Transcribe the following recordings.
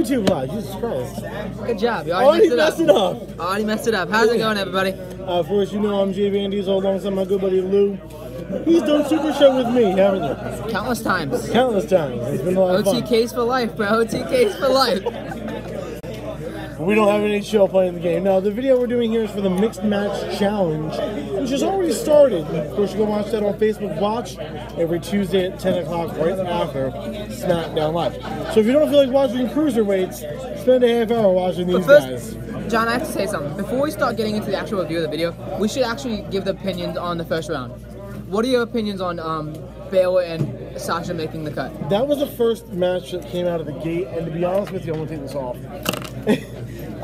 YouTube Live. Jesus Christ. Good job. You Already messed it up. Already messed it up. How's it going, everybody? First, you know I'm Jay Van Diesel alongside my good buddy Lou. He's done Super Show with me, haven't you? Countless times. Countless times. It's been a lot of fun. OTKs for life, bro. OTKs for life. We don't have any show playing the game. Now, the video we're doing here is for the Mixed Match Challenge, which has already started. Of course, you can watch that on Facebook Watch every Tuesday at 10 o'clock right after SmackDown Live. So if you don't feel like watching Cruiserweights, spend a half hour watching these guys. John, I have to say something. Before we start getting into the actual review of the video, we should actually give the opinions on the first round. What are your opinions on Baylor and Sasha making the cut? That was the first match that came out of the gate, and to be honest with you, I'm going to take this off.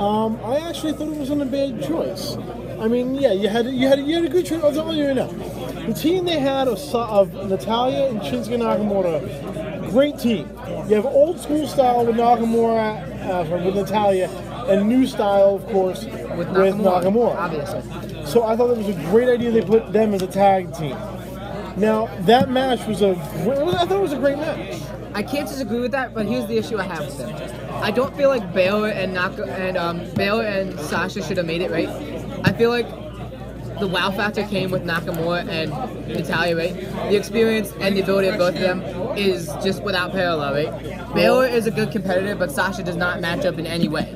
I actually thought it wasn't a bad choice. I mean, yeah, you had a good choice. I'll tell you now. The team they had of Natalya and Shinsuke Nakamura, great team. You have old school style with Nakamura, with Natalya, and new style, of course, with Nakamura. Obviously. So I thought it was a great idea they put them as a tag team. Now, that match was I thought it was a great match. I can't disagree with that, but here's the issue I have with them. I don't feel like Baylor and Baylor and Sasha should have made it, right? I feel like the wow factor came with Nakamura and Natalya, right? The experience and the ability of both of them is just without parallel, right? Baylor is a good competitor, but Sasha does not match up in any way.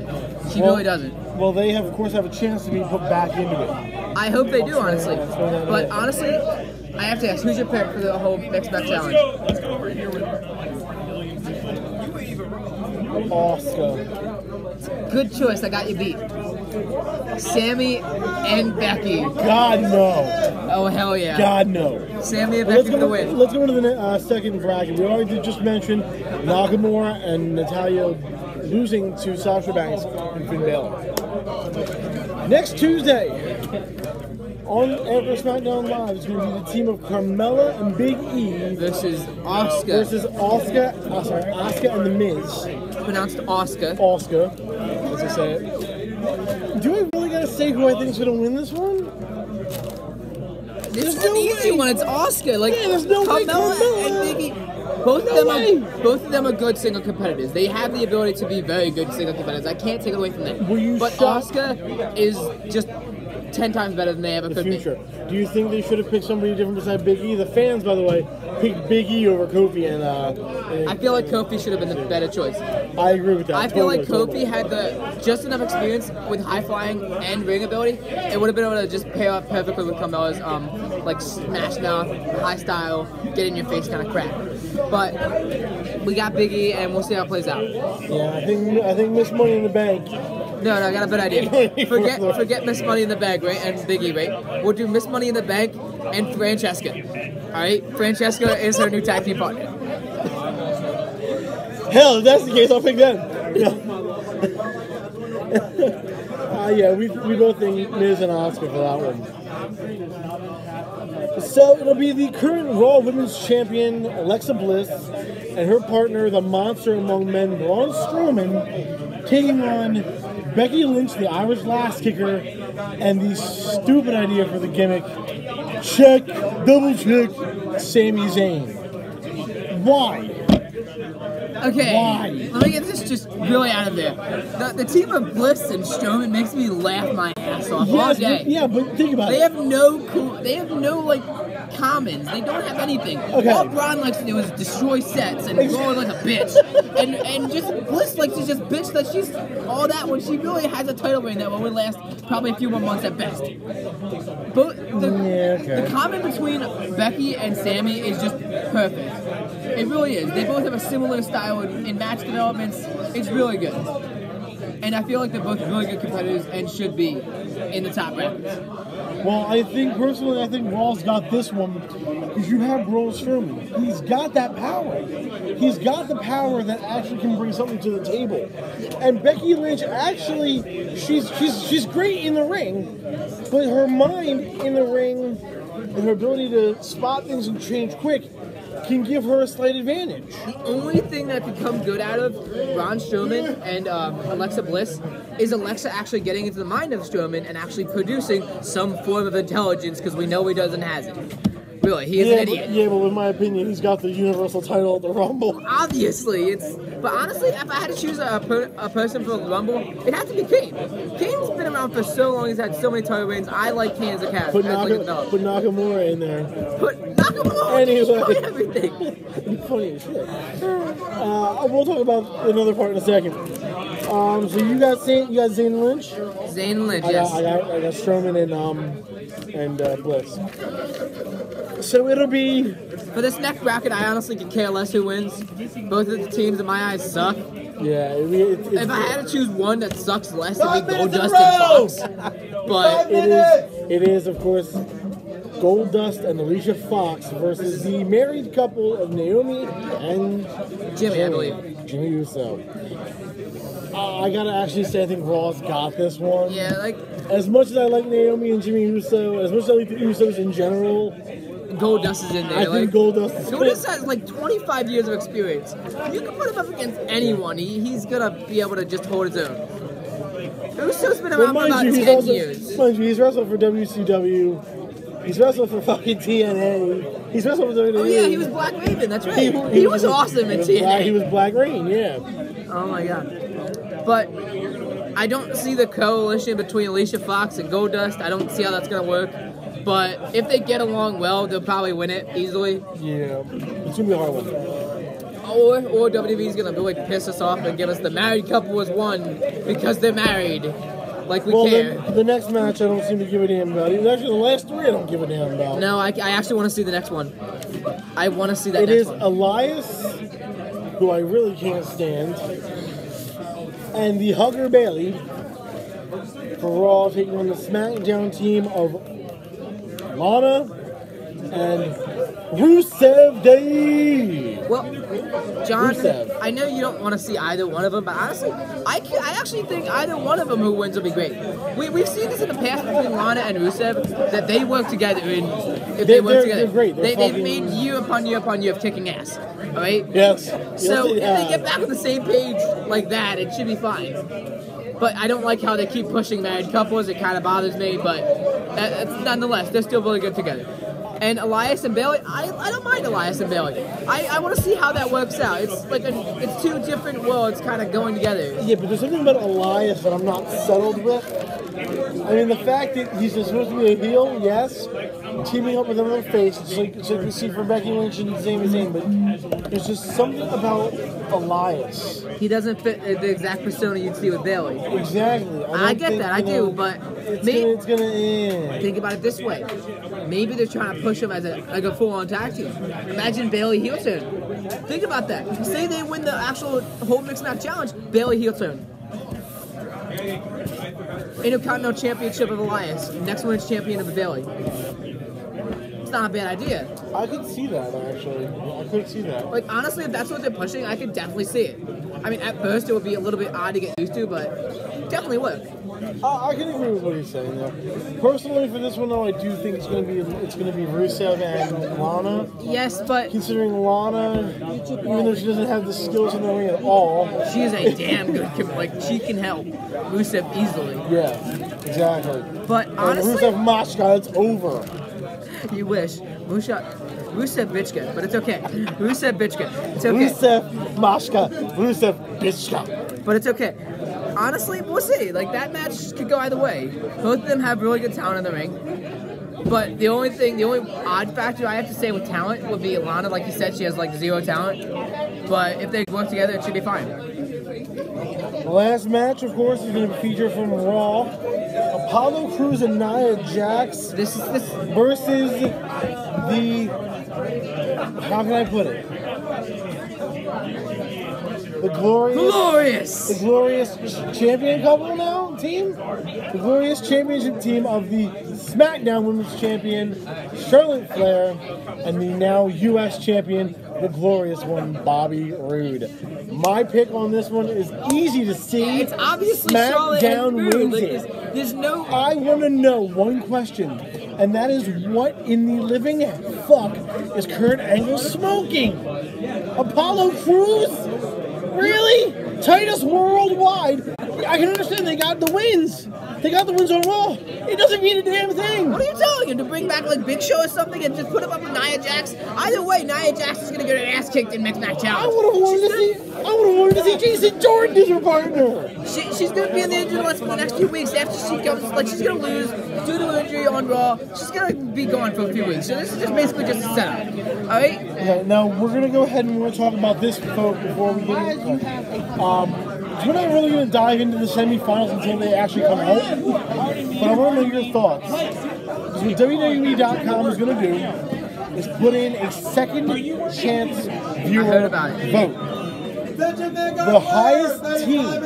She really doesn't. Well, they of course have a chance to be put back into it. I hope they do, honestly. But honestly, I have to ask, who's your pick for the whole Mixed Match Challenge? Asuka. Good choice. I got you beat. Sammy and Becky. God no. Oh hell yeah. God no. Sammy and Becky for the win. Let's go into the second bracket. We already just mentioned Nakamura and Natalya losing to Sasha Banks and Finn Balor. Next Tuesday on Ever SmackDown Live is going to be the team of Carmella and Big E versus Asuka. Asuka and The Miz. Pronounced Asuka. Asuka, as I say it. Do I really gotta say who I think is gonna win this one? This is an easy one. It's Asuka. Like, yeah, there's no way Carmella and Big E. Both of them are good single competitors. They have the ability to be very good single competitors. I can't take it away from that. But Asuka is just 10 times better than they ever could be. Do you think they should have picked somebody different besides Big E? The fans, by the way, picked Big E over Kofi and I feel like Kofi should have been the better choice. I agree with that. I feel like Kofi had just enough experience with high flying and ring ability. It would have been able to just pair up perfectly with Carmella's like smash mouth, high style, get in your face kind of crap. But we got Big E and we'll see how it plays out. Yeah, I think Miss Money in the Bank. No, I got a better idea. Forget Miss Money in the Bank, right? And Big E, right? We'll do Miss Money in the Bank and Francesca. Alright? Francesca is her new tag team partner. Hell, if that's the case, I'll pick them. Yeah, we both think Miz and Asuka for that one. So it'll be the current Raw Women's Champion, Alexa Bliss, and her partner, the monster among men, Braun Strowman, taking on Becky Lynch, the Irish Lass Kicker, and the stupid idea for the gimmick, double check, Sami Zayn. Why? Okay, why? Let me get this just really out of there. The team of Bliss and Strowman makes me laugh my ass off all day. Yeah, but think about it. They have no like commons. They don't have anything. Okay. All Braun likes to do is destroy sets and roar like a bitch. and just Bliss likes to just bitch that she's all that when she really has a title reign that will only last probably a few more months at best. But the common between Becky and Sammy is just perfect. It really is. They both have a similar style in match developments. It's really good. And I feel like they're both really good competitors and should be in the top brackets. Well, I think Raw's got this one because you have Braun Strowman. He's got that power. He's got the power that actually can bring something to the table. And Becky Lynch actually, she's great in the ring, but her mind in the ring and her ability to spot things and change quick can give her a slight advantage. The only thing that could come good out of Braun Strowman and Alexa Bliss is Alexa actually getting into the mind of Strowman and actually producing some form of intelligence, because we know he doesn't have it. Really, he is an idiot. But in my opinion, he's got the Universal title at the Rumble. Obviously, but honestly, if I had to choose a person for the Rumble, it had to be Kane. Kane's been around for so long, he's had so many title reigns. I like Kane as a character. Put Nakamura in there. Put Nakamura anyway. Everything. Funny as shit. We'll talk about another part in a second. So you got Zayn and Lynch? Zayn and Lynch, yes. I got Strowman and Bliss. So it'll be... For this next bracket, I honestly could care less who wins. Both of the teams, in my eyes, suck. Yeah. If I had to choose one that sucks less, it would be Goldust and Fox. But it is, of course, Goldust and Alicia Fox versus the married couple of Naomi and Jimmy, I believe. Jimmy Uso. I gotta actually say, I think Raw's got this one. Yeah, as much as I like Naomi and Jimmy Uso, as much as I like the Usos in general, Goldust is in there. I think Goldust has 25 years of experience. You can put him up against anyone. He's gonna be able to just hold his own. Uso's been around for about 10 years. Mind you, he's wrestled for WCW. He's wrestled for fucking TNA. He's wrestled for WWE. Oh yeah, he was Black Raven. That's right. He was awesome in TNA. He was Black Rain. Yeah. Oh my god. But I don't see the coalition between Alicia Fox and Goldust. I don't see how that's gonna work. But if they get along well, they'll probably win it easily. Yeah, it's gonna be a hard one. Or WWE's gonna really piss us off and give us the married couple as one because they're married. Like we care. The next match I don't seem to give a damn about. Actually, the last three I don't give a damn about. No, I actually want to see the next one. I want to see that next one. It is Elias, who I really can't stand, and the Hugger Bailey for Raw taking on the SmackDown team of Lana and Rusev Day. Well, John, Rusev. I know you don't want to see either one of them, but honestly, I actually think either one of them who wins will be great. We've seen this in the past between Lana and Rusev, that they work together. They're great. They've made year upon year upon year of kicking ass. All right? Yes. So if they get back on the same page like that, it should be fine. But I don't like how they keep pushing married couples. It kind of bothers me, but nonetheless, they're still really good together. And Elias and Bailey, I don't mind Elias and Bailey. I want to see how that works out. It's it's two different worlds kind of going together. Yeah, but there's something about Elias that I'm not settled with. I mean, the fact that he's supposed to be a heel, yes, teaming up with another face, it's like we see from Becky Lynch and Sami Zayn, but there's just something about Elias. He doesn't fit the exact persona you'd see with Bailey. Exactly. I get that, I do, but it's gonna end. Think about it this way. Maybe they're trying to push him as a full-on tag team. Imagine Bailey heel turn. Think about that. Say they win the actual whole mixed match challenge, Bailey heel turn. Intercontinental Championship of Elias. Next one is champion of Bailey. It's not a bad idea. I could see that, actually. I could see that. Like, honestly, if that's what they're pushing, I could definitely see it. I mean, at first it would be a little bit odd to get used to, but definitely work. I can agree with what he's saying, though. Personally, for this one, though, I do think it's gonna be Rusev and Lana. Yes, but considering Lana, even though she doesn't have the skills in the ring at all, she is a damn good. She can help Rusev easily. Yeah, exactly. But honestly, Rusev Mashka, it's over. You wish. Rusev Bitchka, but it's okay. Rusev Bitchka, it's okay. Rusev Mashka, Rusev Bitchka. But it's okay. Honestly, we'll see. Like, that match could go either way. Both of them have really good talent in the ring. But the only odd factor I have to say with talent would be Lana. Like you said, she has zero talent. But if they work together, it should be fine. The last match, of course, is going to be featured from Raw. Apollo Crews and Nia Jax versus the... How can I put it? The glorious champion couple now, team? The glorious championship team of the SmackDown Women's Champion, Charlotte Flair, and the now U.S. Champion, the glorious one, Bobby Roode. My pick on this one is easy to see. It's obviously SmackDown wins it. There's no... I want to know one question, and that is, what in the living fuck is Kurt Angle smoking? Apollo Crews? Really? Titus worldwide. I can understand they got the wins. They got the wins on Raw. It doesn't mean a damn thing. What are you telling him? To bring back like Big Show or something and just put him up with Nia Jax? Either way, Nia Jax is gonna get her ass kicked in Mixed Match I Challenge. would have wanted to see Jason Jordan as her partner. She's gonna be in the injured list for the next few weeks after she comes. Like she's gonna lose due to injury on Raw. She's gonna be gone for a few weeks. So this is just basically just a setup. All right. Okay, now we're gonna go ahead and we're gonna talk about this folk before we get into it. We're not really gonna dive into the semifinals until they actually come out. But I want to know your thoughts. Because what WWE.com is gonna do is put in a second chance viewer vote. The highest team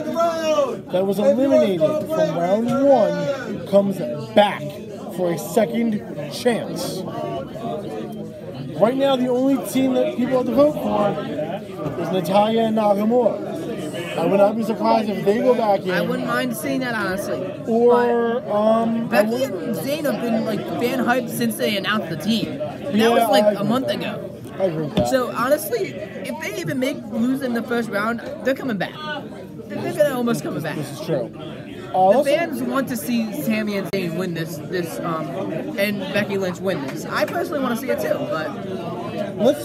that was eliminated from round 1 comes back for a second chance. Right now, the only team that people have to vote for is Natalya and Nakamura. I would not be surprised if they go back in. I wouldn't mind seeing that, honestly. Or Becky and Zayn have been like fan hyped since they announced the team. And that was like a month ago. I agree with that. So honestly, if they even lose in the first round, they're coming back. They're gonna almost coming back. This is true. The fans want to see Sami and Zayn win this, and Becky Lynch win this. I personally want to see it too, but let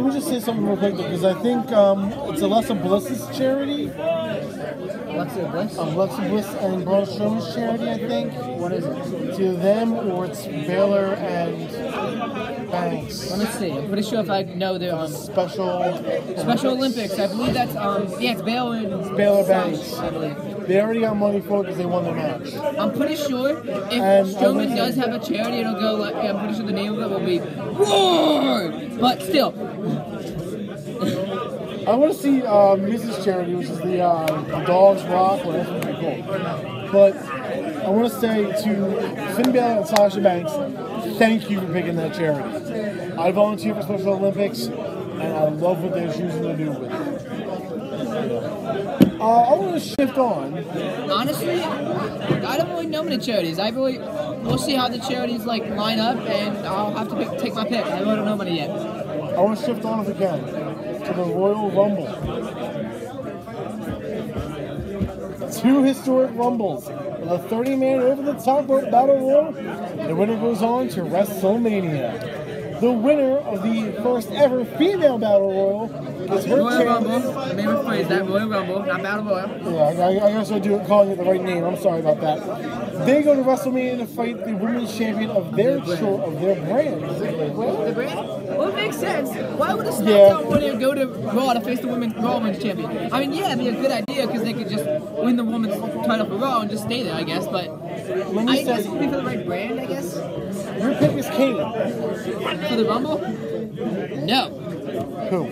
me just say something real quick because I think it's Alexa Bliss's charity. Alexa Bliss? Alexa Bliss and Braun Strowman's charity, I think. What is it? It's either them or it's Baylor and Banks. Let me see. I'm pretty sure if I know they're Special Olympics. I believe that's it's Baylor and it's Baylor Banks. I believe. They already got money for it because they won the match. I'm pretty sure if Strowman does have a charity, it'll go like I'm pretty sure the name of it will be Roar. But still. I want to see Mrs. Charity, which is the Dogs Rock, well, that's pretty cool. But I want to say to Finn Balor and Sasha Banks, thank you for picking that charity. I volunteer for Special Olympics, and I love what they're choosing to do with it. I want to shift on. Honestly, I don't really know many charities. We'll see how the charities like line up, and I'll have to take my pick. I really don't know many yet. I want to shift on if we can to the Royal Rumble. 2 historic Rumbles with a 30-man over-the-top rope battle royal. The winner goes on to WrestleMania. The winner of the first ever female battle royal is her Royal Rumble. The name of the phrase that Royal Rumble, not Battle Royal. Yeah, I guess I do calling it the right name. I'm sorry about that. They go to WrestleMania to fight the women's champion of their brand. The brand? Well, it makes sense. Why would a SmackDown warrior go to Raw to face the Raw Women's Champion? I mean, yeah, it'd be a good idea because they could just win the women's title for Raw and just stay there, I guess. But I guess it would be for the right brand, I guess. Your pick is Kane. For the Rumble? No. Who?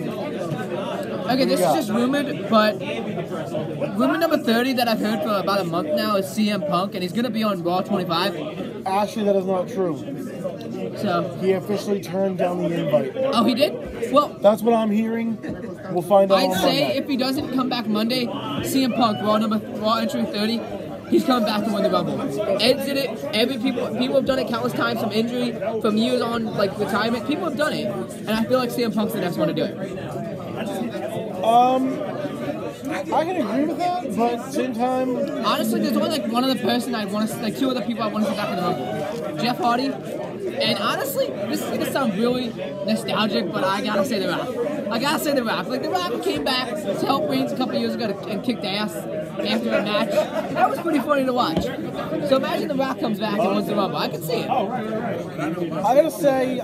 Okay, this is just rumored, but rumor number 30 that I've heard for about a month now is CM Punk, and he's going to be on Raw 25. Actually, that is not true. So he officially turned down the invite. Oh, he did? Well, that's what I'm hearing. We'll find out. I'd say if he doesn't come back Monday, CM Punk, Raw entry 30, he's coming back to win the Rumble. Exit it. People have done it countless times from injury, from years on, like retirement. People have done it, and I feel like CM Punk's the next one to do it. I can agree with that, but at the same time, honestly, there's only like one other person I want to, like 2 other people I want to see back in the Rumble. Jeff Hardy, and honestly, this is gonna sound really nostalgic, but I gotta say The Rock. Like The Rock came back to help Reigns a couple years ago and kicked ass after a match. That was pretty funny to watch. So imagine The Rock comes back and wins the Rumble. I can see it. I gotta say,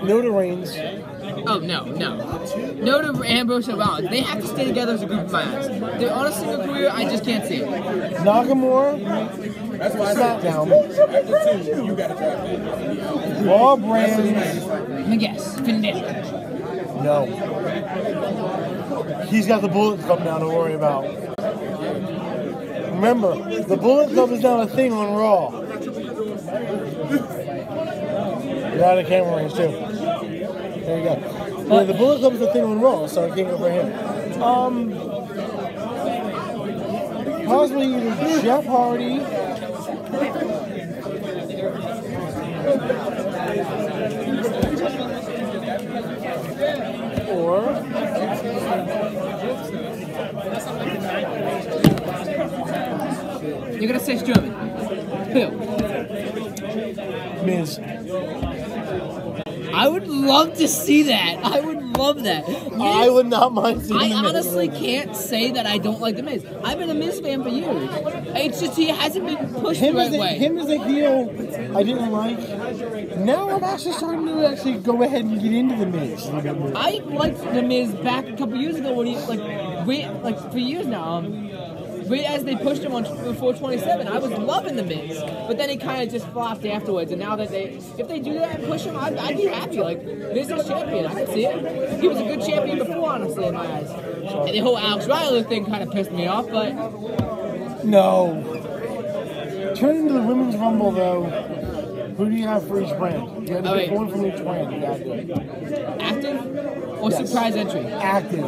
no to Reigns. Oh, no. No to Ambrose and Rollins. They have to stay together as a group of my eyes. They're on a single career, I just can't see it. Nakamura, SmackDown. Raw brands. Yes, Finn Balor. No. He's got the Bullet Club now to worry about. Remember, the Bullet Club is now a thing on Raw. You're out of camera range too. There you go. Yeah, the Bullet Club is a thing on Raw, so I can't go for him. Possibly either Jeff Hardy. Or You're gonna say Strowman. Who? Miz. I would love to see that. I would love that. I would not mind seeing I The Miz. honestly can't say that I don't like The Miz. I've been a Miz fan for years. It's just he hasn't been pushed the right way. Him as a heel, I didn't like. Now I'm actually starting to actually go ahead and get into The Miz a little bit more. I liked The Miz back a couple years ago when he for years now. Right as they pushed him on 427, I was loving The Miz, but then he kind of just flopped afterwards. And now that if they do that and push him, I'd be happy. Like Miz is champion, I can see it. He was a good champion before, honestly, in my eyes. And the whole Alex Riley thing kind of pissed me off, but No. Turning to the Women's Rumble, though, who do you have for each brand? You got to pick one from each brand. You got to do it. active or Yes. surprise entry? Active.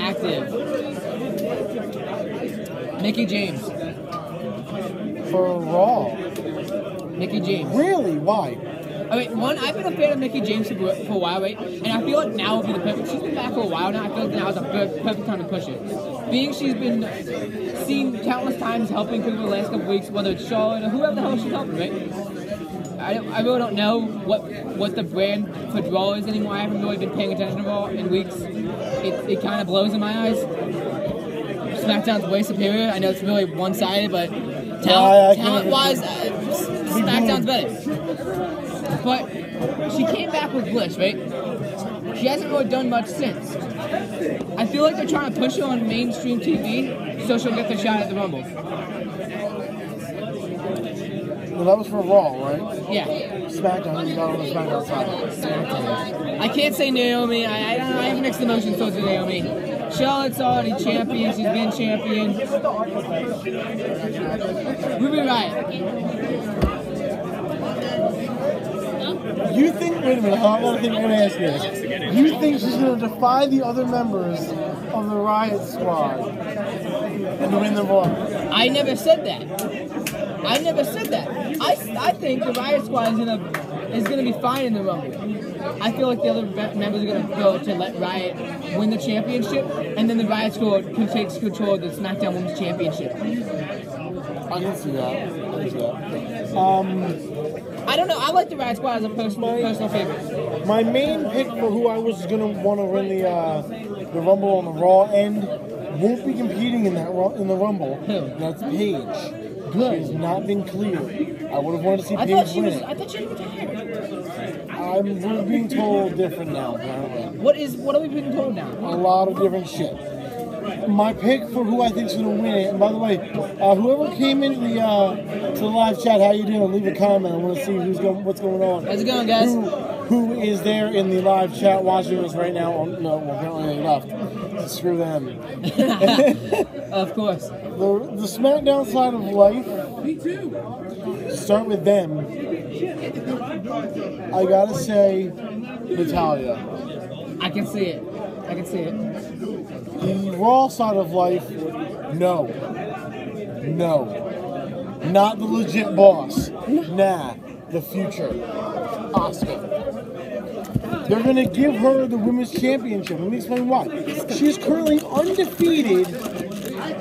Active. Mickey James. For Raw. Mickey James. Really? Why? I mean, one, I've been a fan of Mickey James for a while, right? And I feel like now would be the perfect. She's been back for a while now. I feel like now is the perfect time to push it. Being she's been seen countless times helping people the last couple weeks, whether it's Charlotte or whoever the hell she's helping, right? I really don't know what the brand for Raw is anymore. I haven't really been paying attention to Raw in weeks. It kind of blows in my eyes. SmackDown's way superior. I know it's really one-sided, but talent-wise, SmackDown's better. But she came back with Bliss, right? She hasn't really done much since. I feel like they're trying to push her on mainstream TV so she'll get the shot at the Rumble. Well, that was for Raw, right? Yeah. SmackDown. You got on the SmackDown side. I can't say Naomi. I don't know. I have mixed emotions towards Naomi. Charlotte's already champion. She's been champion. Ruby Riott. You think, wait a minute, I want to ask you this. You think she's going to defy the other members of the Riot Squad and win the Raw? I never said that. I never said that. I think the Riot Squad is gonna be fine in the Rumble. I feel like the other members are gonna go to let Riot win the championship, and then the Riot Squad can take control of the SmackDown Women's Championship. I can see that. I don't know. I like the Riot Squad as a personal favorite. My main pick for who I was going to want to win the Rumble on the Raw end won't be competing in the Rumble. Who? That's Paige. Good. She's not been clear. I would have wanted to see I Paige thought she win was. it. I thought she was retired. We're being told different now, apparently. What are we being told now? A lot of different shit. My pick for who I think is going to win it, and by the way, whoever came into the to the live chat, how you doing? Leave a comment. I want to see what's going on. How's it going, guys? Who is there in the live chat watching us right now? Oh, no, well, apparently they left. Screw them. Of course. The SmackDown side of life. Me too. Start with them. I gotta say, Natalya. I can see it. I can see it. The Raw side of life, no. Not the legit boss. Nah, the future. Asuka. They're going to give her the Women's Championship. Let me explain why. She is currently undefeated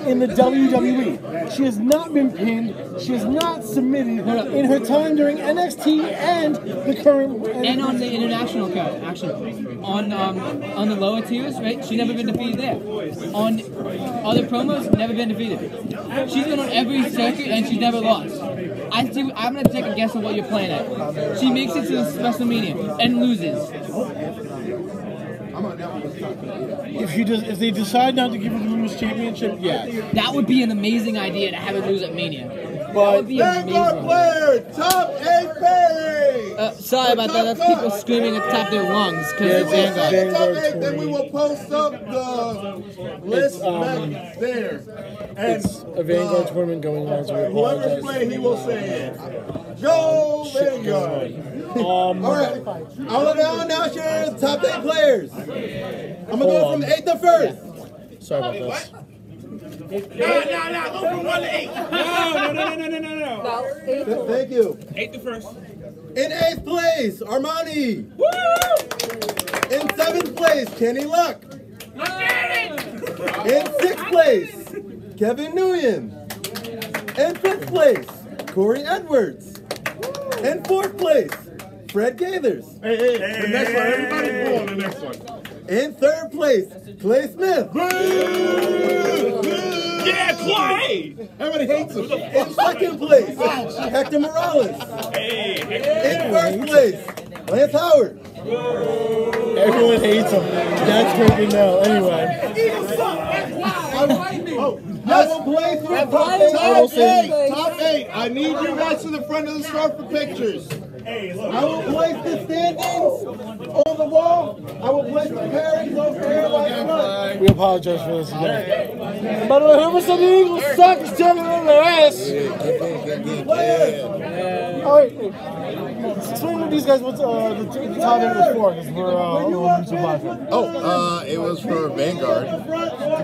in the WWE. She has not been pinned. She has not submitted in her time during NXT and the current... And on the international card, actually. On the lower tiers, right? She's never been defeated there. On other promos, never been defeated. She's been on every circuit and she's never lost. I'm gonna take a guess of what you're playing at. She makes it to the WrestleMania and loses. If they decide not to give her the Women's Championship, yeah. That would be an amazing idea to have her lose at Mania. That would be Vanguard amazing. player, top 8 pay. Sorry about that. That's people screaming at the top of their lungs because Yeah, it's Vanguard. Top 8, then we will post up the list back there. And It's a Vanguard tournament going on, so we whoever's apologize. playing, he will say it. Go Vanguard. All right, I'm gonna announce your top 8 players. I'm gonna go from 8th to 1st. Sorry about this. No, go from 1 to 8. No. Thank you. 8 to 1st. In 8th place, Armani. Woo! In 7th place, Kenny Luck. In 6th place, Kevin Nguyen. In 5th place, Corey Edwards. In 4th place, Fred Gaithers. The next one, everybody pull on the next one. In 3rd place, Clay Smith. Yeah, Clay! Everybody hates him. In 2nd place, Hector Morales. In 1st place, Lance Howard. Everyone hates him. That's great to know. Anyway. I will play through top Top 8. I need you guys to the front of the store for pictures. I will place the standings on the wall. I will place the pairings over here like front. We apologize for this again. By the way, whoever said the Eagles suck is telling on their ass. All right. Explain to these guys what the top 8 was for, because we're it was for Vanguard,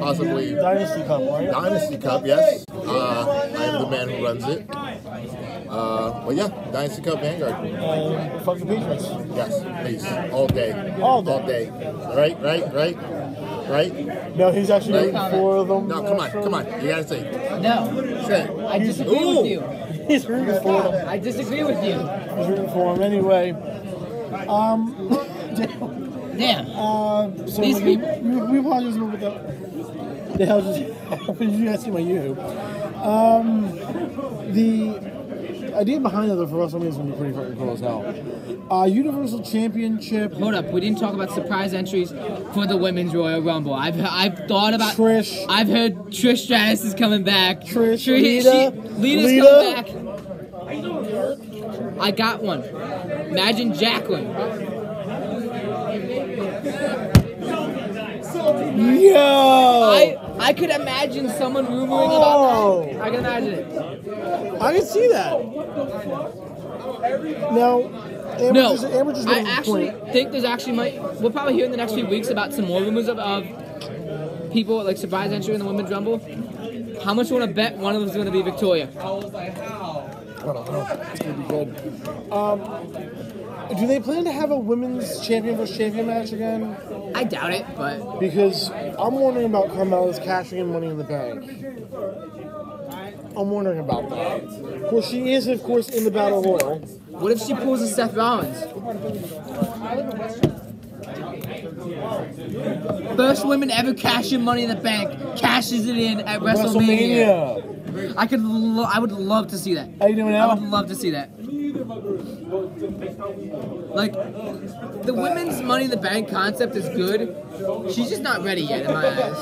possibly Dynasty Cup, right? Dynasty Cup, yes. I am the man who runs it. Well, yeah, Dynasty Cup Vanguard. Fuck the Patriots. Yes, peace. All day. All day. All day. Right? No, he's actually rooting for them. No, come on. You gotta say. No, Say it. I disagree with you. He's rooting for them. I disagree with you. He's rooting for him anyway. Damn. So These we people. apologize a little bit. The hell just happened? You guys see my YouTube. The idea behind it for WrestleMania is going to be pretty fucking cool as hell. Universal Championship. Hold up, we didn't talk about surprise entries for the Women's Royal Rumble. I've thought about Trish. I've heard Trish Stratus is coming back. Trish, Lita's coming back. I got one. Imagine Jacqueline. Yo! I could imagine someone rumoring about that. I can imagine it. I can see that. Now, Amber just I made a actually point. think there's we'll probably hear in the next few weeks about some more rumors of people like surprise entry in the Women's Rumble. How much you want to bet one of them is going to be Victoria? I don't know. It's going to be good. Do they plan to have a women's champion versus champion match again? I doubt it, but Because I'm wondering about Carmella's cashing in Money in the Bank. I'm wondering about that. Of course, she is, of course, in the Battle Royal. what if she pulls a Seth Rollins? First women ever cash in Money in the Bank, cashes it in at WrestleMania. I would love to see that. How you doing now? I would love to see that. Like, the women's Money in the Bank concept is good. She's just not ready yet in my eyes.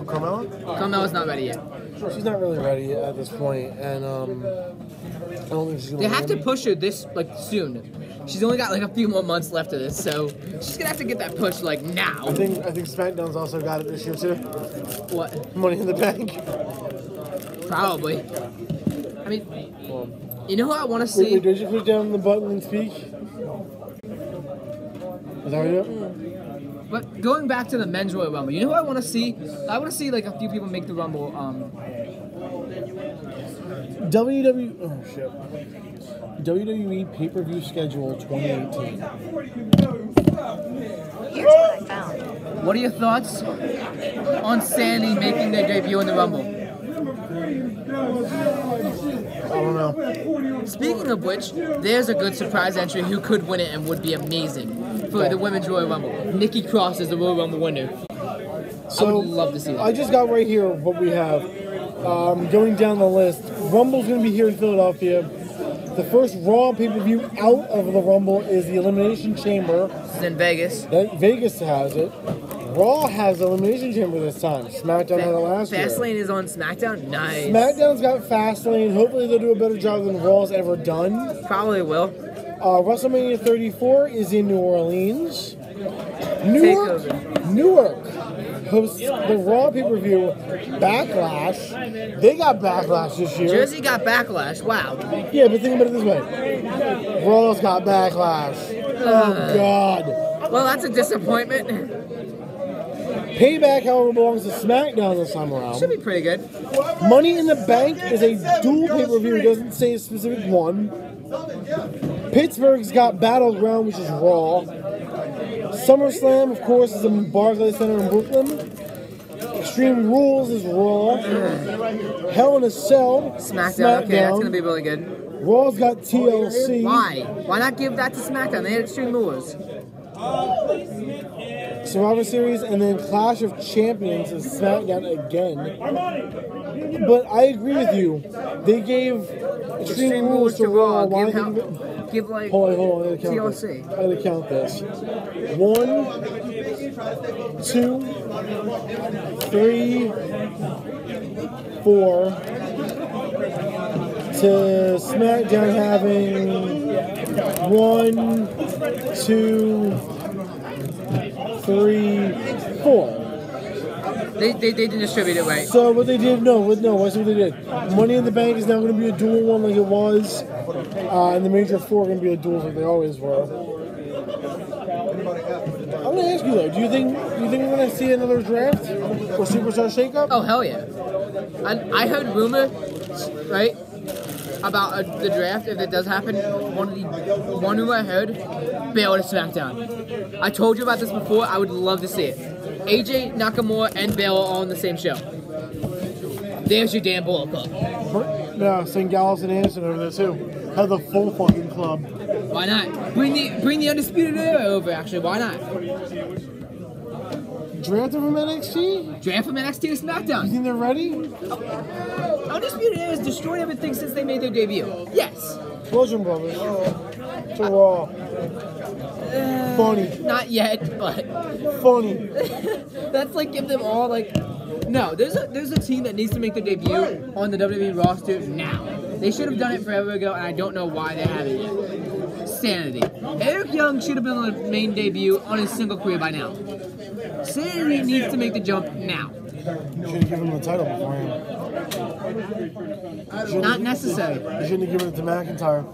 Carmella? Carmella's not ready yet. She's not really ready at this point, and I don't think she's gonna They have to win. push her this soon. She's only got like a few more months left of this, so she's gonna have to get that push like now. I think SmackDown's also got it this year too. What? Money in the Bank. Probably. I mean, you know who I want to Wait, see? did you push down the button and speak? Is that what you do? But going back to the men's Royal Rumble, you know who I want to see? I want to see like a few people make the Rumble. WWE. Oh shit. WWE pay-per-view schedule 2018. Here's what I found. What are your thoughts on Sandy making their debut in the Rumble? I don't know. Speaking of which, there's a good surprise entry who could win it and would be amazing for the Women's Royal Rumble. Nikki Cross is the Royal Rumble winner. So I would love to see that. I just got right here what we have. Going down the list, Rumble's going to be here in Philadelphia. The first Raw pay-per-view out of the Rumble is the Elimination Chamber. This is in Vegas. Vegas has it. Raw has the Elimination Chamber this time. SmackDown had it last year. Fastlane is on SmackDown? Nice. SmackDown's got Fastlane. Hopefully they'll do a better job than Raw's ever done. Probably will. WrestleMania 34 is in New Orleans. Newark hosts the Raw pay-per-view Backlash. They got Backlash this year. Jersey got Backlash. Wow. Yeah, but think about it this way. Raw's got Backlash. Oh, God. Well, that's a disappointment. Payback, however, belongs to SmackDown this time around. Should be pretty good. Money in the Bank is a dual pay-per-view. It doesn't say a specific one. Pittsburgh's got Battleground, which is Raw. SummerSlam, of course, is in Barclays Center in Brooklyn. Extreme Rules is Raw. Hell in a Cell. SmackDown. Okay, that's gonna be really good. Raw's got TLC. Why? Why not give that to SmackDown? They had Extreme Rules. Survivor Series, and then Clash of Champions is SmackDown again. But I agree with you. They gave Extreme Rules to Raw. Why Give, didn't they give like Hold on, I gotta count TLC. this. I gotta count this. 1, 2, 3, 4. To SmackDown having 1, 2, 3, 4. They didn't distribute it right. So what they did, that's what they did. Money in the Bank is now going to be a dual one like it was, and the Major Four are going to be a dual like they always were. I'm going to ask you though, do you think we're going to see another draft or Superstar Shakeup? Oh hell yeah! I heard rumor, right, about the draft. If it does happen, one rumor I heard, Baylor to SmackDown. I told you about this before. I would love to see it. AJ Nakamura and Baylor all on the same show. There's your damn Bullet Club. Yeah, St. Gallows and Anderson over there too. Have the full fucking club. Why not? Bring the Undisputed Era over. Actually, why not? Draft from NXT? Draft from NXT to You SmackDown. think they're ready? Undisputed Era has destroyed everything since they made their debut. Yes. Bludgeon Brothers. To Raw. Funny. Not yet, but Funny. that's like give them all like. No, there's a team that needs to make their debut on the WWE roster now. They should have done it forever ago, and I don't know why they haven't yet. Sanity. Eric Young should have been on the main debut on his single career by now. Sanity needs to make the jump now. You should have given him the title beforehand. Not necessary. You shouldn't have given it to McIntyre.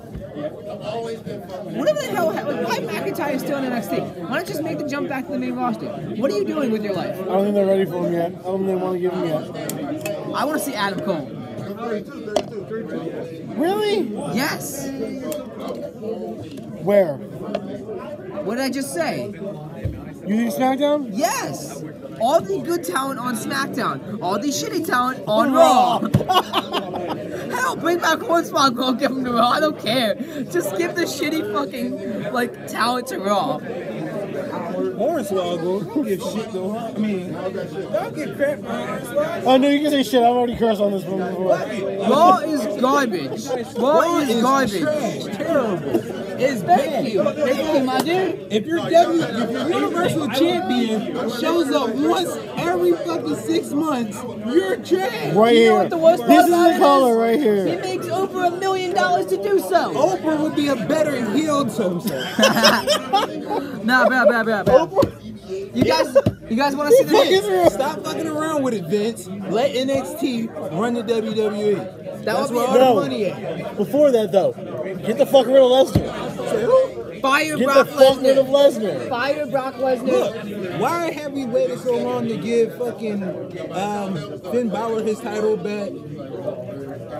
Whatever the hell, why McIntyre is still in NXT? Why not just make the jump back to the main roster? What are you doing with your life? I don't think they're ready for him yet. I don't think they want to give him yet. I want to see Adam Cole. Really? Yes. Where? What did I just say? You think SmackDown? Yes. All the good talent on SmackDown. All the shitty talent on Raw. Hell, bring back Hornswoggle, give him to Raw. I don't care. Just give the shitty fucking talent to Raw. Hornswoggle, give shit to her. I mean, don't get crap for Hornswoggle. Oh no, you can say shit. I've already cursed on this one before. Raw is garbage. Raw is garbage. Trash, terrible. It's thank you, my dude. If your Universal Champion shows up once every fucking 6 months, you're trash. Right You know here. what the worst part This is about the it is? color right He here. makes over $1 million to do so. Oprah would be a better heel to himself. Nah, bro. You guys want to see the names? Stop fucking around with it, Vince. Let NXT run the WWE. That's where all No. the money at. Before that though, get the fuck rid of Lesnar. Fire Get Brock the fuck rid of Lesnar. Lesnar. Fire Brock Lesnar. Look, why have we waited so long to give fucking Finn Balor his title back?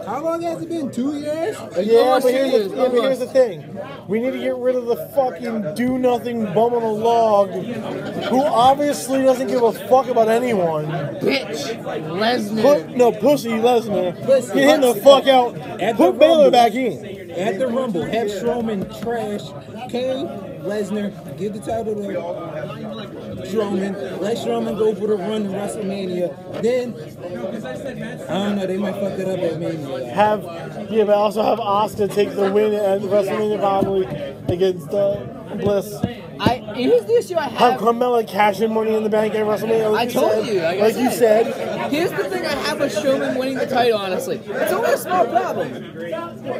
How long has it been? 2 years? Yeah, Almost but 2 here's years, the thing. We need to get rid of the fucking do-nothing bum on a log who obviously doesn't give a fuck about anyone. Bitch. Lesnar. Pussy Lesnar. Listen, Get him the fuck out. At Put the Baylor Rumble. back in. At the Rumble, have Strowman trash Kane, Lesnar, give the title to Strowman, let Strowman go for the run in WrestleMania. Then, I don't know, they might fuck it up at Mania. But also have Asuka take the win at WrestleMania probably against Bliss. Here's the issue I Have have. Carmella cash in Money in the Bank at WrestleMania. I told you, like I you said. Here's the thing I have with Strowman winning the title, honestly. It's only a small problem.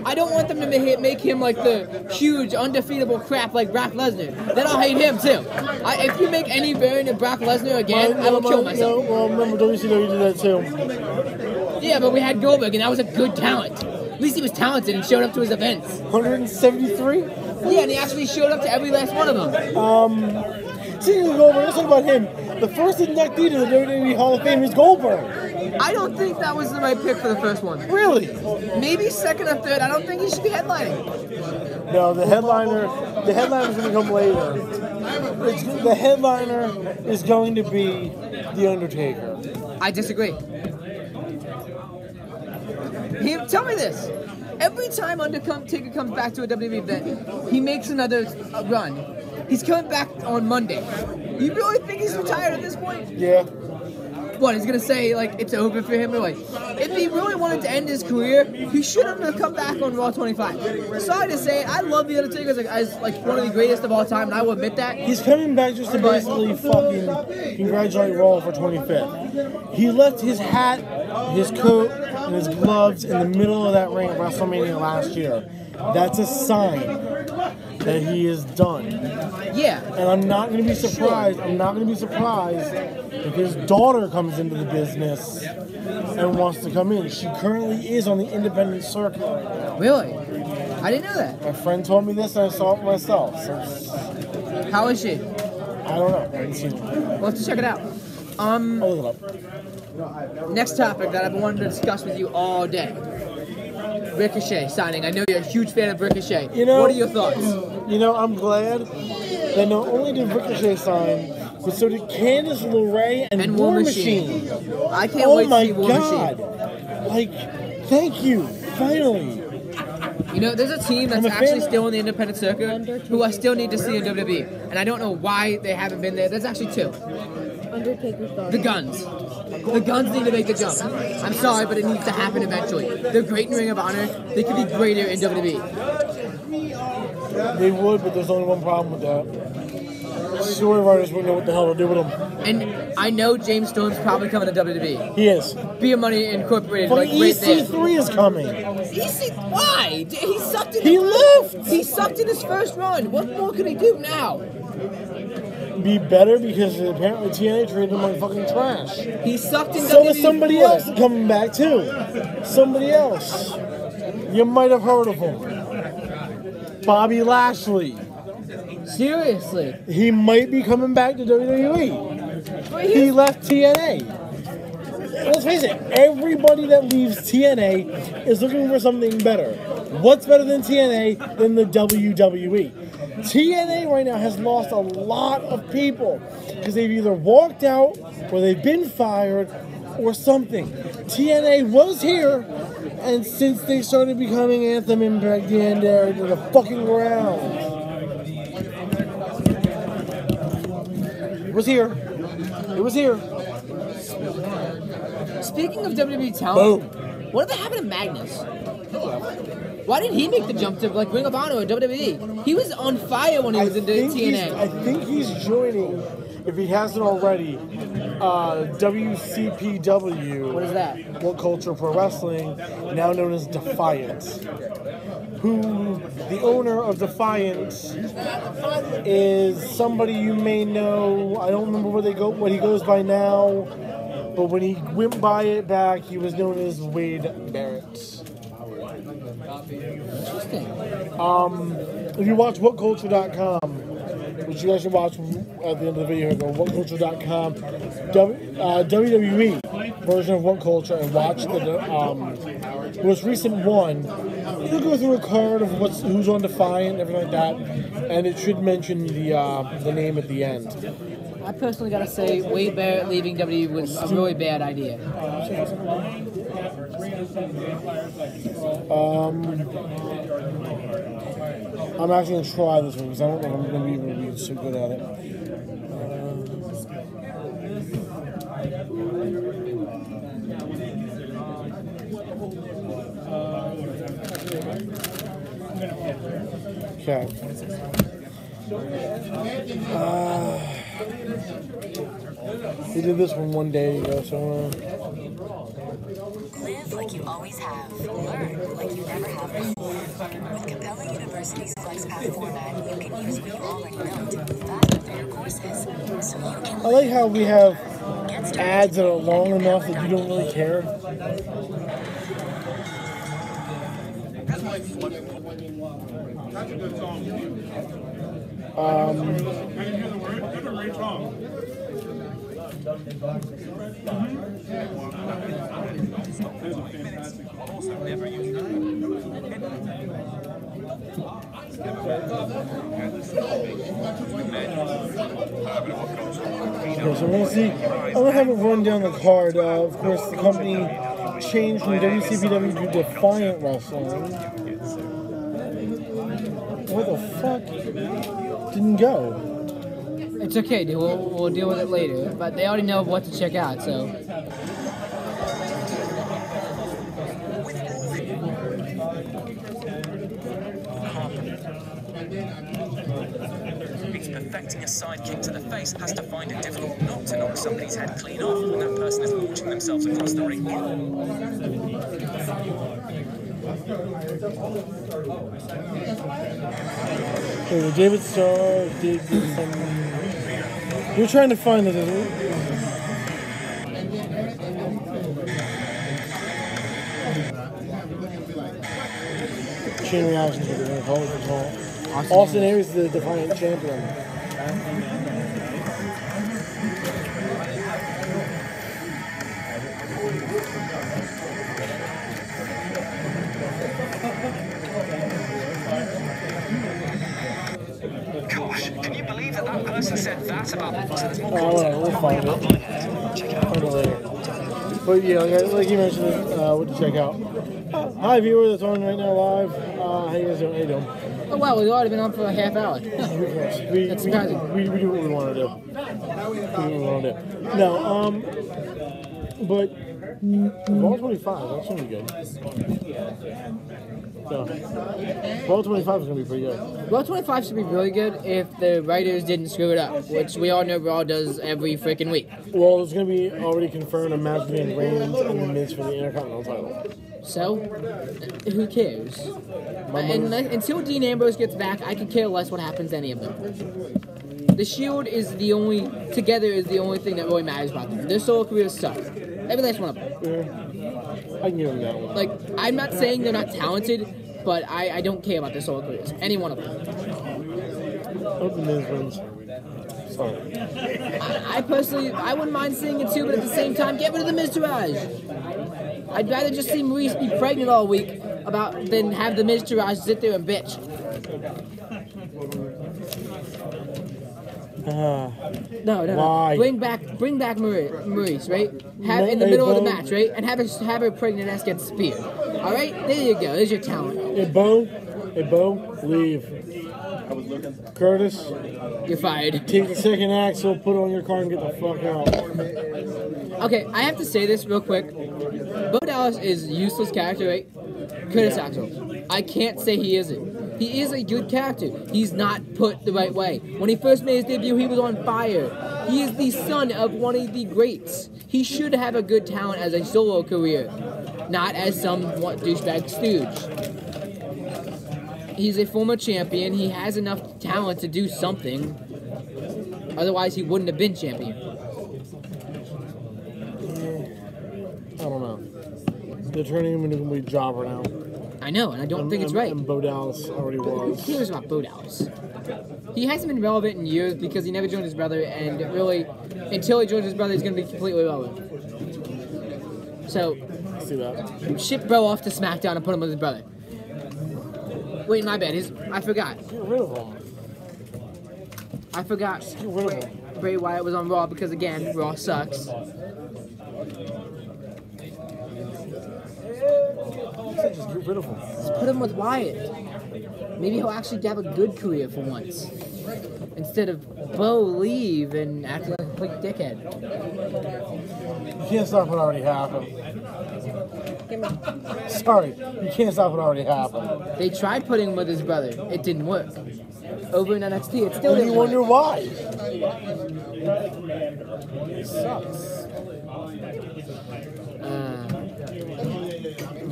I don't want them to make him like the huge, undefeatable crap like Brock Lesnar. Then I'll hate him too. If you make any variant of Brock Lesnar again, I will kill myself. Well, remember WCW did that too. Yeah, but we had Goldberg, and that was a good talent. At least he was talented and showed up to his events. 173? Yeah, and he actually showed up to every last one of them. Speaking of Goldberg, let's talk about him. The first inductee to the WWE Hall of Fame is Goldberg. I don't think that was the right pick for the first one. Really? Maybe second or third. I don't think he should be headlining. No, the headliner's going to come later. The headliner is going to be The Undertaker. I disagree. Tell me this. Every time Undertaker comes back to a WWE event, he makes another run. He's coming back on Monday. You really think he's retired at this point? Yeah. What, he's gonna say, like, it's over for him? Or like, if he really wanted to end his career, he shouldn't have come back on Raw 25. Sorry to say it, I love The Undertaker as one of the greatest of all time, and I will admit that. He's coming back just to basically fucking congratulate Raw for 25th. He left his hat, his coat, and his gloves in the middle of that ring at WrestleMania last year. That's a sign that he is done. Yeah. And I'm not going to be surprised. I'm not going to be surprised if his daughter comes into the business and wants to come in. She currently is on the independent circuit right now. Really? I didn't know that. My friend told me this and I saw it myself. So How is she? I don't know. I haven't seen it. We'll have to check it out. I'll look it up. Next topic that I've been wanting to discuss with you all day. Ricochet signing. I know you're a huge fan of Ricochet. What are your thoughts? I'm glad that not only did Ricochet sign, but so did Candice LeRae and War Machine. I can't wait to see War God. Machine. Like, thank you. Finally. There's a team that's actually still in the independent circuit who I still need to see in WWE. And I don't know why they haven't been there. There's actually two. The Guns. The Guns need to make the jump. I'm sorry, but it needs to happen eventually. They're great in Ring of Honor. They could be greater in WWE. They would, but there's only one problem with that. Story writers wouldn't know what the hell to do with them. And I know James Storm's probably coming to WWE. He is. Beer Money Incorporated, But like right there. EC3 is coming. Why? He sucked in. He left. He sucked in his first run. What more can he do now? Be better because apparently TNA treated him like fucking trash. He sucked in. So WWE is somebody before. else coming back too. Somebody else. You might have heard of him. Bobby Lashley. Seriously. He might be coming back to WWE. He left TNA. Let's face it, everybody that leaves TNA is looking for something better. What's better than TNA than the WWE? TNA right now has lost a lot of people because they've either walked out or they've been fired or something. TNA was here, and since they started becoming Anthem, Impact, and they're to the fucking ground. It was here. It was here. Speaking of WWE talent, Boom. what did happen to Magnus? Why didn't he make the jump to Ring of Honor or WWE? He was on fire when he was in TNA. I think he's joining, if he hasn't already, WCPW. What is that? What Culture Pro Wrestling, now known as Defiance. Who the owner of Defiance is somebody you may know. I don't remember what he goes by now, but when he went by it back, he was known as Wade Barrett. Interesting. If you watch WhatCulture.com, which you guys should watch at the end of the video, go WhatCulture.com, WWE version of What Culture, and watch the most recent one. You'll go through a card of who's on Defiant, everything like that, and it should mention the name at the end. I personally gotta say, Wade Barrett leaving WWE was a really bad idea. I'm actually going to try this one because I don't know if I'm going to be able to be so good at it. Okay. We did this one day ago, so Live like you always have. Learn like you never have before. With Capella University's FlexPath format, you can use what you already know to move faster through your courses, so you can. I like how we have ads that are long enough that you don't really care. Okay, so we're gonna see. I'm gonna have it run down the card. Of course, the company changed from WCPW to Defiant Wrestling. What the fuck? Didn't go. It's okay, dude. We'll deal with it later. But they already know what to check out, so. He's perfecting a side kick to the face, has to find it difficult not to knock somebody's head clean off, and that person is launching themselves across the ring. Okay, David Starr, we're trying to find this. Chain reactions, what they're going to call it. Austin Aries is the Defiant champion. Gosh, can you believe that person said that about We'll find it. Find it later. But yeah, like you mentioned, what to check out. Hi, viewer that's on right now live. How you guys doing? How you doing? Oh wow, we've already been on for a half hour. That's surprising. We do what we want to do. We do what we want to do. No, but Ball 25, that's gonna be good. So, Ball 25 is gonna be pretty good. Raw 25 should be really good if the writers didn't screw it up, which we all know Raw does every freaking week. Well, it's gonna be already confirmed a match between Reigns and The Miz for the Intercontinental title. So, who cares? And until Dean Ambrose gets back, I could care less what happens to any of them. The Shield is the only, together is the only thing that really matters about them. Their solo careers suck. Every last one of them. Yeah. I can give them that one. Like, I'm not saying they're not talented, but I don't care about their solo careers. Any one of them. Hope The Miz wins. Sorry. I personally, I wouldn't mind seeing it too, but at the same time, get rid of the Miztourage. I'd rather just see Maurice be pregnant all week than have the Miztourage sit there and bitch. No. Why? Bring back Maurice, right? Have in the middle of the match, right? And have her pregnant ass get speared. All right, there you go. There's your talent. Hey Bo, leave. Curtis, You're fired. take the second axle, put it on your car, and get the fuck out. Okay, I have to say this real quick. Bo Dallas is a useless character, right? Curtis Axel. I can't say he isn't. He is a good character. He's not put the right way. When he first made his debut, he was on fire. He is the son of one of the greats. He should have a good talent as a solo career, not as some douchebag stooge. He's a former champion. He has enough talent to do something. Otherwise, he wouldn't have been champion. I don't know. They're turning him into a complete jobber now. I know, and I don't think it's right. And Bo Dallas already Who was. cares about Bo Dallas? He hasn't been relevant in years because he never joined his brother, and really, until he joins his brother, he's going to be completely relevant. So, See that? ship Bro off to SmackDown and put him with his brother. Wait, my bad. I forgot. Get rid of him. I forgot. Get rid of him. Bray Wyatt was on Raw because, again, Raw sucks. Just get rid of him. Just put him with Wyatt. Maybe he'll actually have a good career for once. Instead of Bo leave and act like a complete dickhead. You can't stop what already happened. Sorry, you can't stop what already happened. They tried putting him with his brother. It didn't work. Over in NXT, it still And didn't you wonder work. why. It sucks.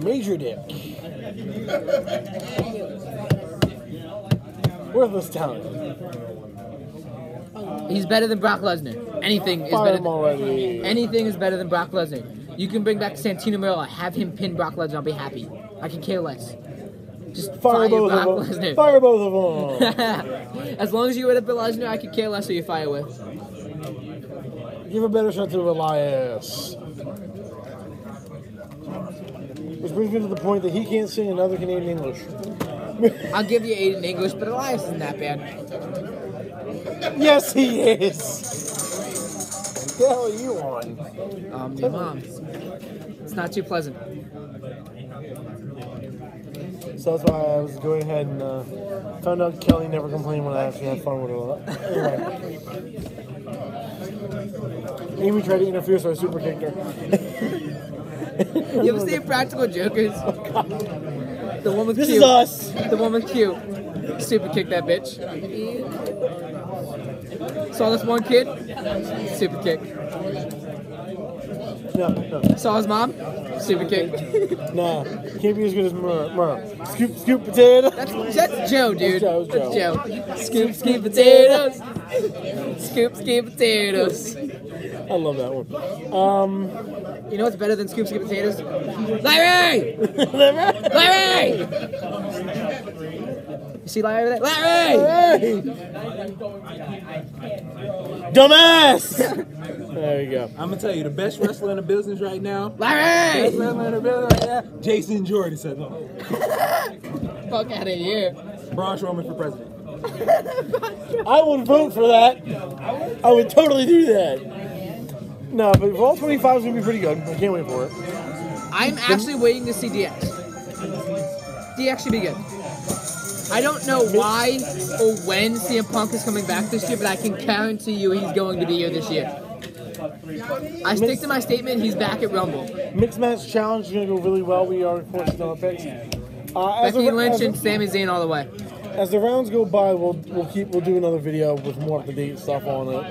Major dick. Worthless talent. He's better than Brock Lesnar. Anything is Fire better. him already. Anything is better than Brock Lesnar. You can bring back Santino Marella, have him pin Brock Lesnar. I'll be happy. I can care less. Just fire Fire both Brock of them. Lesnar. Fire both of them. As long as you rid of Bill Lesnar, I could care less who you fire with. Give a better shot to Elias. Which brings me to the point that he can't sing another Canadian English. I'll give you 8 in English, but Elias isn't that bad. Yes, he is. What the hell are you on? Your mom. It's not too pleasant. So that's why I was going ahead and found out Kelly never complained when I actually had fun with her. Anyway. Amy tried to interfere, so I super kicked her. You ever see Practical Jokers? The one with This Q. is us. The one with Q. Super kick that bitch. Saw this one kid? Super kick. No. Saw his mom? Super kick. Nah, can't be as good as Murr. Scoop potato. That's Joe, dude. That's Joe. That's Joe. Scoop potatoes. Scoop potatoes. I love that one. You know what's better than scoop potatoes? Larry! Larry! You see Larry over there? Larry! Hey! Dumbass! There you go. I'm gonna tell you, the best wrestler in the business right now. Larry! Best wrestler in the business right now. Jason Jordan said no. Fuck out of here. Braun Strowman for president. I would vote for that. I would totally do that. No, but Raw 25 is going to be pretty good. I can't wait for it. I'm actually waiting to see DX. DX should be good. I don't know why or when CM Punk is coming back this year, but I can guarantee you he's going to be here this year. I stick to my statement, he's back at Rumble. Mixed Match Challenge is going to go really well. We are, of course, on our picks. Becky Lynch and Sami Zayn all the way. As the rounds go by, we'll do another video with more up-to-date stuff on it.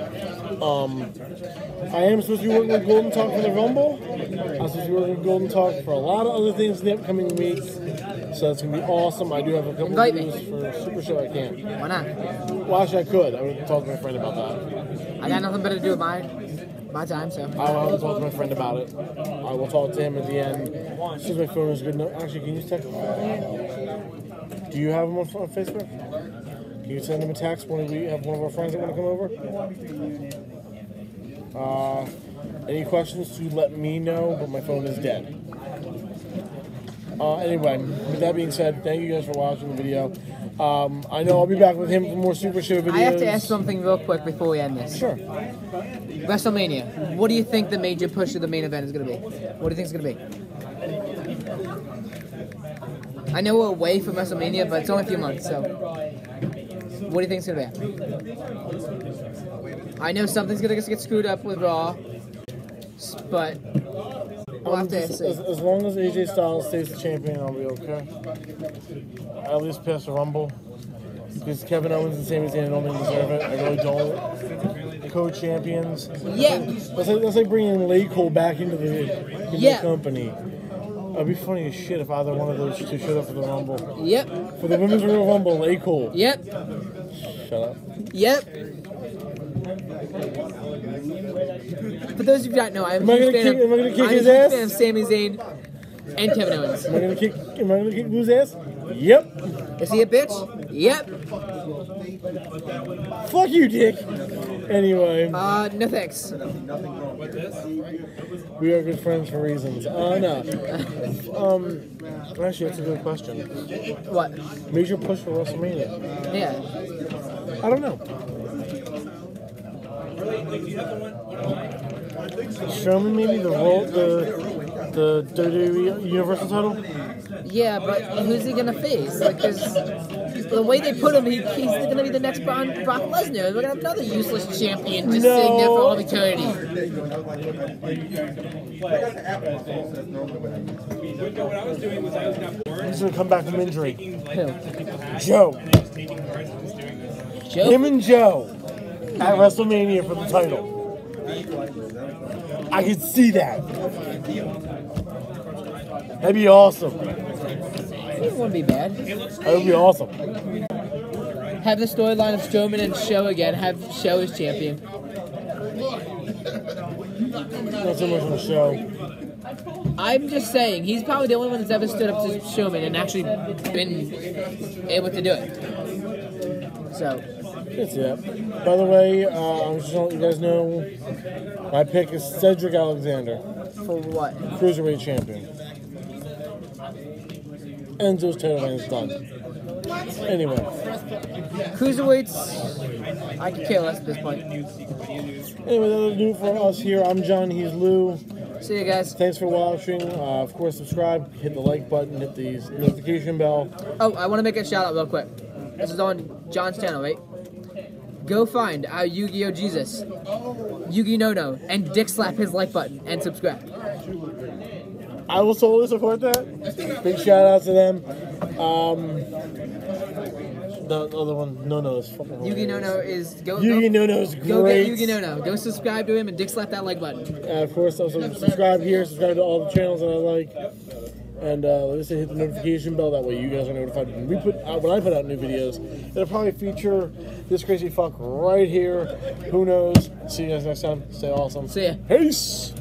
I am supposed to be working with Golden Talk for the Rumble. I'm supposed to be working with Golden Talk for a lot of other things in the upcoming weeks. So it's going to be awesome. I do have a couple Invite of me. videos for Super Show. I can't. Why not? Well, actually, I could. I would talk to my friend about that. I got nothing better to do with my time, so. I will talk to my friend about it. I will talk to him at the end. As soon as my phone is good enough. Actually, can you text him? Do you have him on Facebook? Can you send him a text when we have one of our friends that want to come over? Any questions to let me know, but my phone is dead. Anyway, with that being said, thank you guys for watching the video. I know I'll be back with him for more Super Show videos. I have to ask something real quick before we end this. Sure. WrestleMania. What do you think the major push of the main event is going to be? What do you think it's going to be? I know we're away from WrestleMania, but it's only a few months, so. What do you think it's going to be? I know something's going to get screwed up with Raw, but we'll have to see. As long as AJ Styles stays the champion, I'll be okay. At least past the Rumble. Because Kevin Owens and Sami Zayn don't even deserve it. I really don't. Co-champions. Yeah. That's like bringing Lay Cole back into the company. It'd be funny as shit if either one of those two showed up for the Rumble. Yep. For the Women's Royal Rumble, Lay Cole. Yep. Shut up. Yep. For those of you who don't know, I'm a huge fan of Sami Zayn and Kevin Owens. Am I gonna kick Boo's ass? Yep. Is he a bitch? Yep. Fuck you, Dick. Anyway. No thanks. We are good friends for reasons. No. Actually, that's a good question. What? Major push for WrestleMania. Yeah. I don't know. Strowman maybe the WWE Universal title. Yeah, but who's he gonna face? Like, the way they put him, he's gonna be the next Brock Lesnar. We're gonna have another useless champion just sitting there for all eternity. He's gonna come back from injury. Who? Joe. Joe? Him and Joe at WrestleMania for the title. I could see that. That'd be awesome. It wouldn't be bad. That would be awesome. Have the storyline of Strowman and Show again. Have Show as champion. Not so much on the show. I'm just saying, he's probably the only one that's ever stood up to Strowman and actually been able to do it. So. Can see that. By the way, I'm just gonna let you guys know my pick is Cedric Alexander. For what? Cruiserweight champion. Enzo's title reign is done. Anyway, Cruiserweights, I could care less at this point. anyway, that'll do it for us here. I'm John. He's Lou. See you guys. Thanks for watching. Of course, subscribe, hit the like button, hit the notification bell. Oh, I want to make a shout out real quick. This is on John's channel, right? Go find our Yu-Gi-Oh! Jesus, Yugi No, and dick slap his like button and subscribe. I will totally support that. Big shout out to them. The other one, No is fucking Yugi hilarious. No is Yugi No is great. Go get Yugi No. Go subscribe to him and dick slap that like button. Of course, also subscribe here, subscribe to all the channels that I like. And like I said, hit the notification bell. That way you guys are notified when when I put out new videos. It'll probably feature this crazy fuck right here. Who knows? See you guys next time. Stay awesome. See ya. Peace.